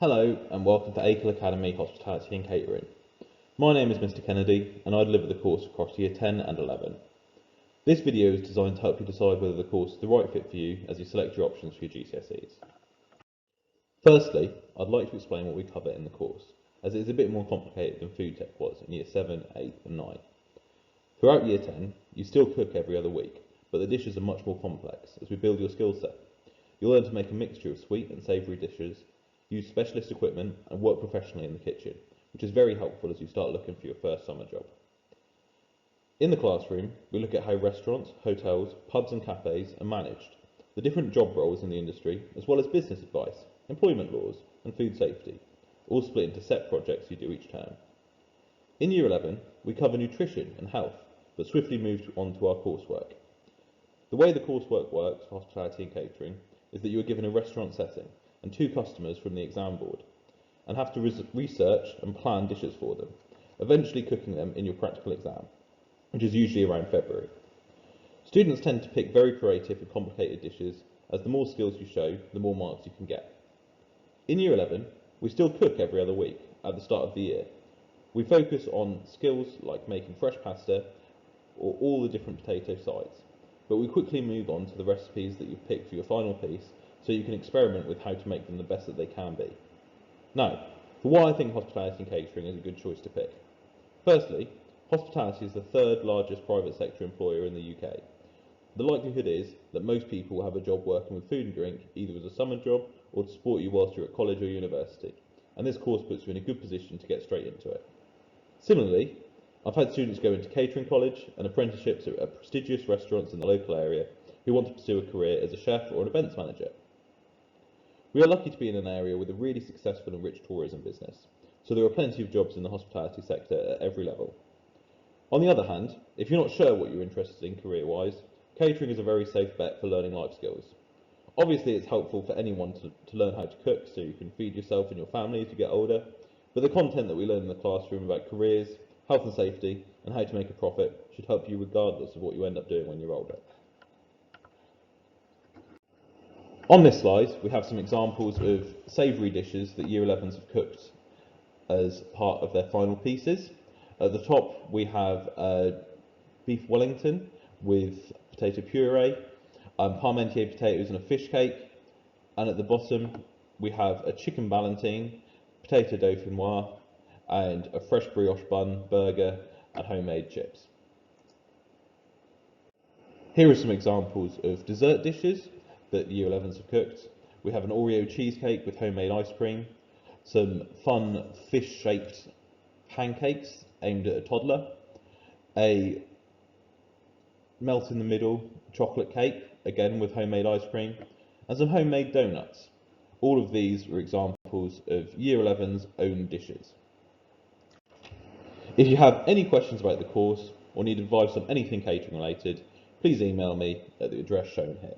Hello and welcome to Acle Academy, Hospitality and Catering. My name is Mr Kennedy and I deliver the course across Year 10 and 11. This video is designed to help you decide whether the course is the right fit for you as you select your options for your GCSEs. Firstly, I'd like to explain what we cover in the course, as it is a bit more complicated than food tech was in Year 7, 8 and 9. Throughout Year 10, you still cook every other week, but the dishes are much more complex as we build your skill set. You'll learn to make a mixture of sweet and savoury dishes, use specialist equipment and work professionally in the kitchen, which is very helpful as you start looking for your first summer job. In the classroom, we look at how restaurants, hotels, pubs and cafes are managed, the different job roles in the industry, as well as business advice, employment laws and food safety, all split into set projects you do each term. In Year 11, we cover nutrition and health, but swiftly move on to our coursework. The way the coursework works for hospitality and catering is that you are given a restaurant setting and 2 customers from the exam board, and have to research and plan dishes for them, eventually cooking them in your practical exam, which is usually around February. Students tend to pick very creative and complicated dishes, as the more skills you show, the more marks you can get. In Year 11, we still cook every other week at the start of the year. We focus on skills like making fresh pasta or all the different potato sides, but we quickly move on to the recipes that you've picked for your final piece, so you can experiment with how to make them the best that they can be. Now, for why I think hospitality and catering is a good choice to pick. Firstly, hospitality is the 3rd largest private sector employer in the UK. The likelihood is that most people will have a job working with food and drink, either as a summer job or to support you whilst you're at college or university, and this course puts you in a good position to get straight into it. Similarly, I've had students go into catering college and apprenticeships at prestigious restaurants in the local area who want to pursue a career as a chef or an events manager. We are lucky to be in an area with a really successful and rich tourism business, so there are plenty of jobs in the hospitality sector at every level. On the other hand, if you're not sure what you're interested in career-wise, catering is a very safe bet for learning life skills. Obviously it's helpful for anyone to learn how to cook so you can feed yourself and your family as you get older, but the content that we learn in the classroom about careers, health and safety, and how to make a profit should help you regardless of what you end up doing when you're older. On this slide, we have some examples of savoury dishes that Year 11s have cooked as part of their final pieces. At the top, we have beef Wellington with potato puree, parmentier potatoes and a fish cake, and at the bottom, we have a chicken ballantine, potato dauphinoise, and a fresh brioche bun, burger, and homemade chips. Here are some examples of dessert dishes that the Year 11s have cooked. We have an Oreo cheesecake with homemade ice cream, some fun fish-shaped pancakes aimed at a toddler, a melt-in-the-middle chocolate cake, again with homemade ice cream, and some homemade donuts. All of these were examples of Year 11's own dishes. If you have any questions about the course or need advice on anything catering related, please email me at the address shown here.